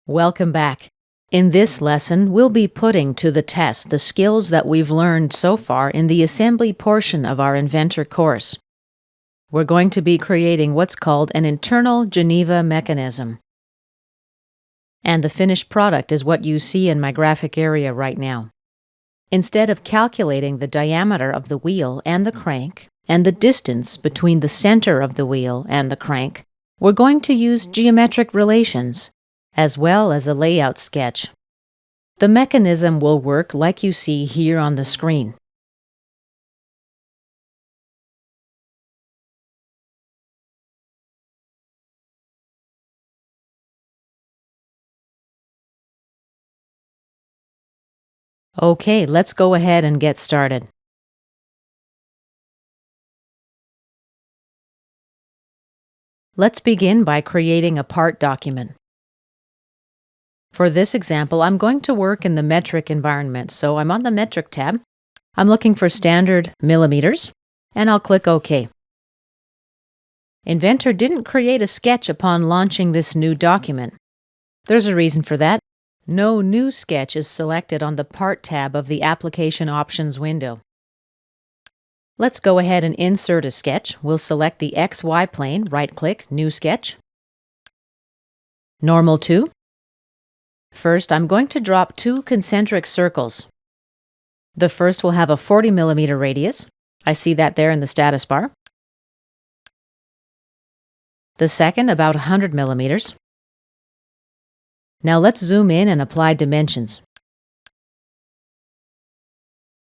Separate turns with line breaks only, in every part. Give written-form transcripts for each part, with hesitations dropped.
Welcome back. In this lesson, we'll be putting to the test the skills that we've learned so far in the assembly portion of our Inventor course. We're going to be creating what's called an internal Geneva mechanism. And the finished product is what you see in my graphic area right now. Instead of calculating the diameter of the wheel and the crank, and the distance between the center of the wheel and the crank, we're going to use geometric relations, as well as a layout sketch. The mechanism will work like you see here on the screen. Okay, let's go ahead and get started. Let's begin by creating a part document. For this example, I'm going to work in the metric environment, so I'm on the metric tab. I'm looking for standard millimeters, and I'll click OK. Inventor didn't create a sketch upon launching this new document. There's a reason for that. No new sketch is selected on the Part tab of the Application Options window. Let's go ahead and insert a sketch. We'll select the XY plane, right-click, New Sketch. Normal to. First, I'm going to drop two concentric circles. The first will have a 40 millimeter radius. I see that there in the status bar. The second, about 100 millimeters. Now let's zoom in and apply dimensions.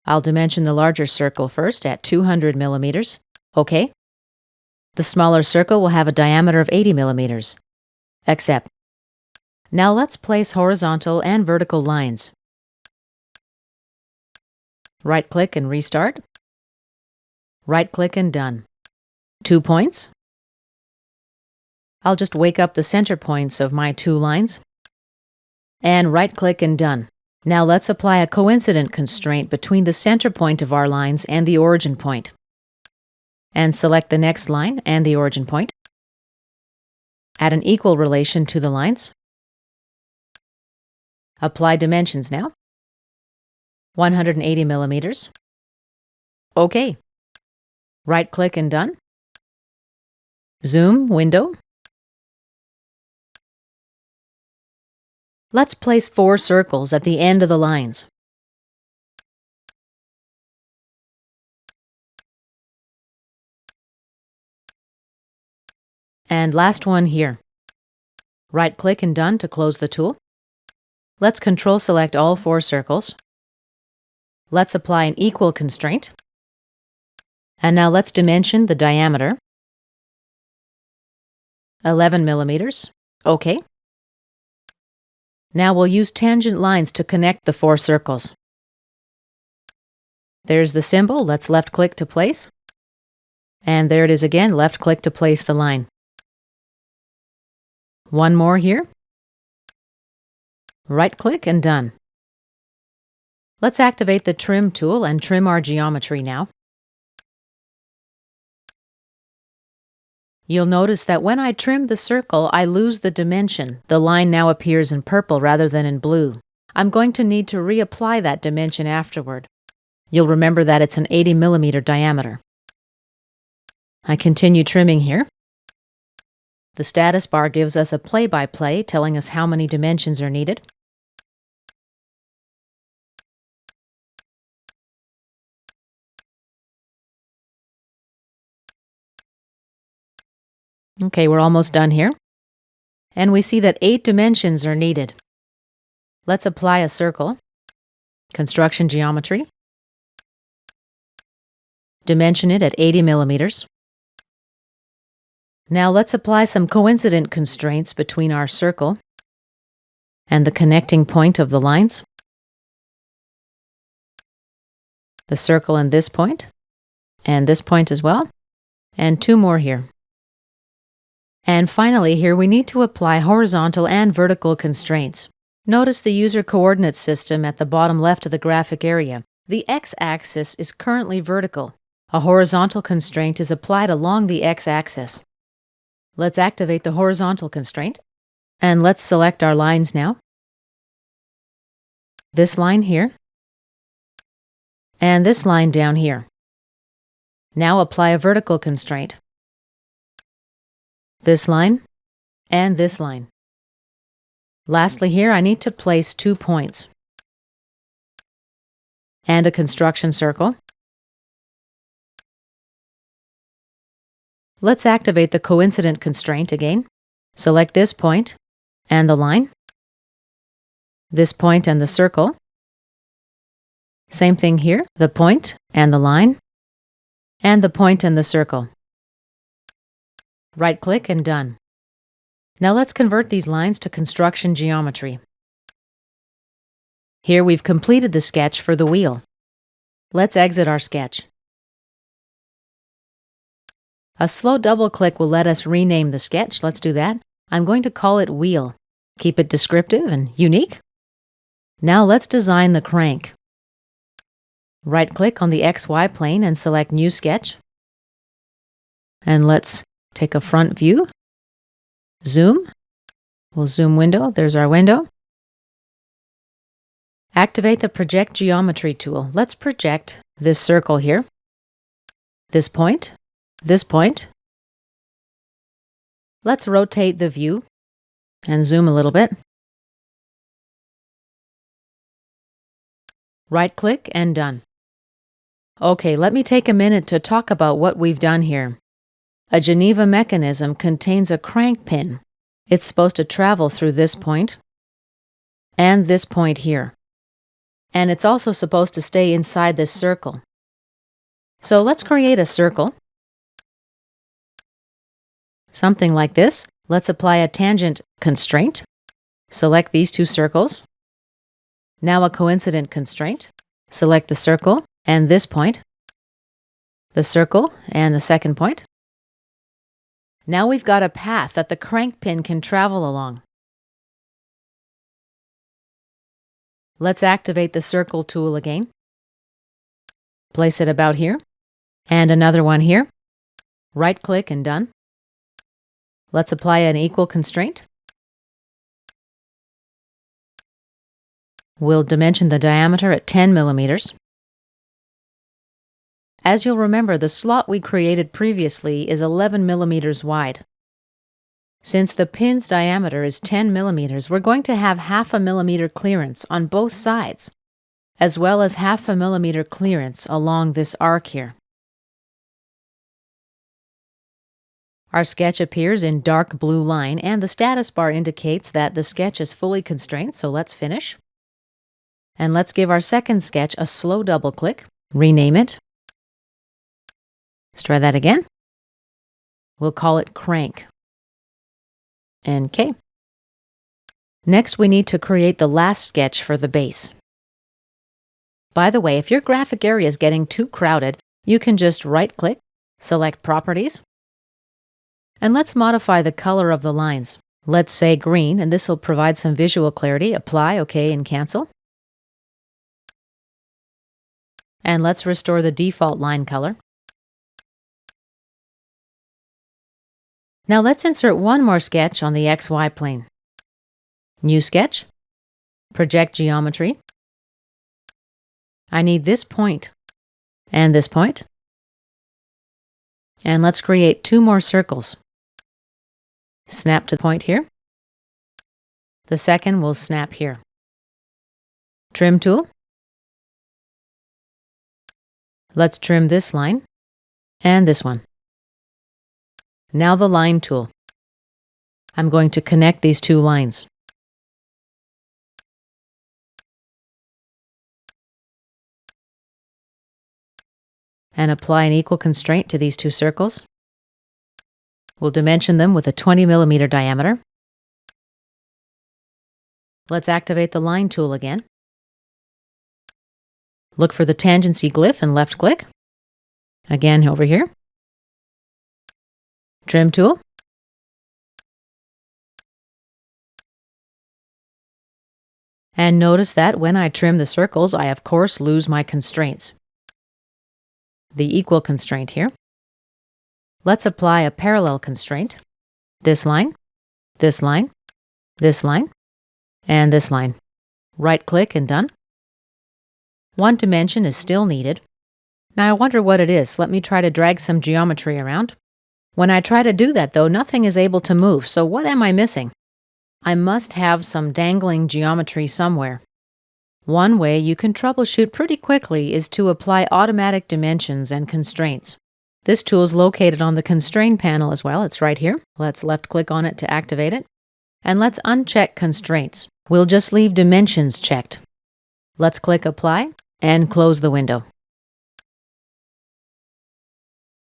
I'll dimension the larger circle first at 200 millimeters. OK. The smaller circle will have a diameter of 80 millimeters. Accept. Now let's place horizontal and vertical lines. Right-click and restart. Right-click and done. 2 points. I'll just wake up the center points of my two lines. And right-click and done. Now let's apply a coincident constraint between the center point of our lines and the origin point. And select the next line and the origin point. Add an equal relation to the lines. Apply dimensions now. 180 millimeters. OK. Right-click and done. Zoom window. Let's place 4 circles at the end of the lines. And last one here. Right-click and done to close the tool. Let's Control-select all 4 circles. Let's apply an equal constraint. And now let's dimension the diameter. 11 millimeters. OK. Now we'll use tangent lines to connect the 4 circles. There's the symbol. Let's left-click to place. And there it is again, left-click to place the line. One more here. Right-click and done. Let's activate the Trim tool and trim our geometry now. You'll notice that when I trim the circle, I lose the dimension. The line now appears in purple rather than in blue. I'm going to need to reapply that dimension afterward. You'll remember that it's an 80 millimeter diameter. I continue trimming here. The status bar gives us a play-by-play telling us how many dimensions are needed. Okay, we're almost done here. And we see that 8 dimensions are needed. Let's apply a circle. Construction geometry. Dimension it at 80 millimeters. Now let's apply some coincident constraints between our circle and the connecting point of the lines. The circle and this point as well, and 2 more here. And finally, here we need to apply horizontal and vertical constraints. Notice the user coordinate system at the bottom left of the graphic area. The x-axis is currently vertical. A horizontal constraint is applied along the x-axis. Let's activate the horizontal constraint. And let's select our lines now. This line here, and this line down here. Now apply a vertical constraint. This line, and this line. Lastly here, I need to place 2 points. And a construction circle. Let's activate the coincident constraint again. Select this point and the line, this point and the circle. Same thing here, the point and the line, and the point and the circle. Right-click and done. Now let's convert these lines to construction geometry. Here we've completed the sketch for the wheel. Let's exit our sketch. A slow double-click will let us rename the sketch. Let's do that. I'm going to call it Wheel. Keep it descriptive and unique. Now let's design the crank. Right-click on the XY plane and select New Sketch. And let's take a front view. Zoom. We'll zoom window. There's our window. Activate the Project Geometry tool. Let's project this circle here. This point. This point. Let's rotate the view and zoom a little bit. Right-click and done. Okay, let me take a minute to talk about what we've done here. A Geneva mechanism contains a crank pin. It's supposed to travel through this point and this point here. And it's also supposed to stay inside this circle. So let's create a circle. Something like this. Let's apply a tangent constraint. Select these 2 circles. Now a coincident constraint. Select the circle and this point, the circle and the second point. Now we've got a path that the crank pin can travel along. Let's activate the circle tool again. Place it about here, and another one here. Right-click and done. Let's apply an equal constraint. We'll dimension the diameter at 10 millimeters. As you'll remember, the slot we created previously is 11 millimeters wide. Since the pin's diameter is 10 millimeters, we're going to have 0.5 millimeter clearance on both sides, as well as 0.5 millimeter clearance along this arc here. Our sketch appears in dark blue line, and the status bar indicates that the sketch is fully constrained, so let's finish. And let's give our second sketch a slow double-click, rename it. Let's try that again. We'll call it Crank. OK. Next, we need to create the last sketch for the base. By the way, if your graphic area is getting too crowded, you can just right-click, select Properties, and let's modify the color of the lines. Let's say green, and this will provide some visual clarity. Apply, OK, and cancel. And let's restore the default line color. Now let's insert one more sketch on the XY plane. New Sketch, Project Geometry. I need this point and this point. And let's create 2 more circles. Snap to the point here. The second will snap here. Trim tool. Let's trim this line and this one. Now the line tool. I'm going to connect these 2 lines. And apply an equal constraint to these 2 circles. We'll dimension them with a 20 millimeter diameter. Let's activate the line tool again. Look for the tangency glyph and left click. Again over here. Trim tool. And notice that when I trim the circles, I of course lose my constraints. The equal constraint here. Let's apply a parallel constraint. This line, this line, and this line. Right-click and done. One dimension is still needed. Now I wonder what it is. Let me try to drag some geometry around. When I try to do that, though, nothing is able to move. So what am I missing? I must have some dangling geometry somewhere. One way you can troubleshoot pretty quickly is to apply automatic dimensions and constraints. This tool is located on the Constraint panel as well. It's right here. Let's left-click on it to activate it. And let's uncheck Constraints. We'll just leave Dimensions checked. Let's click Apply and close the window.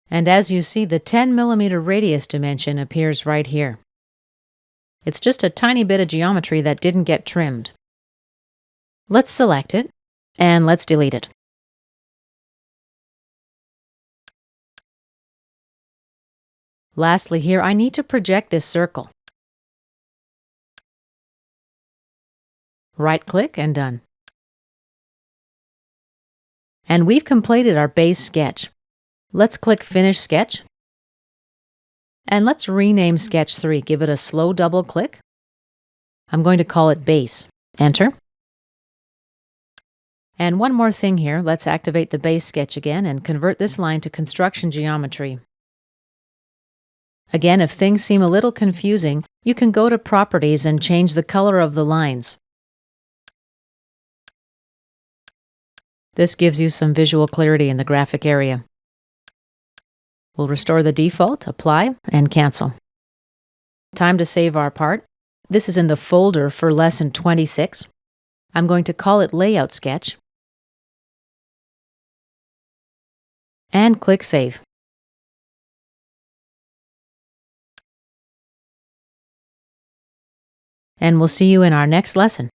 And as you see, the 10mm radius dimension appears right here. It's just a tiny bit of geometry that didn't get trimmed. Let's select it, and let's delete it. Lastly here, I need to project this circle. Right-click and done. And we've completed our base sketch. Let's click Finish Sketch. And let's rename Sketch 3. Give it a slow double click. I'm going to call it Base. Enter. And one more thing here. Let's activate the base sketch again and convert this line to construction geometry. Again, if things seem a little confusing, you can go to Properties and change the color of the lines. This gives you some visual clarity in the graphic area. We'll restore the default, apply, and cancel. Time to save our part. This is in the folder for Lesson 26. I'm going to call it Layout Sketch. And click Save. And we'll see you in our next lesson.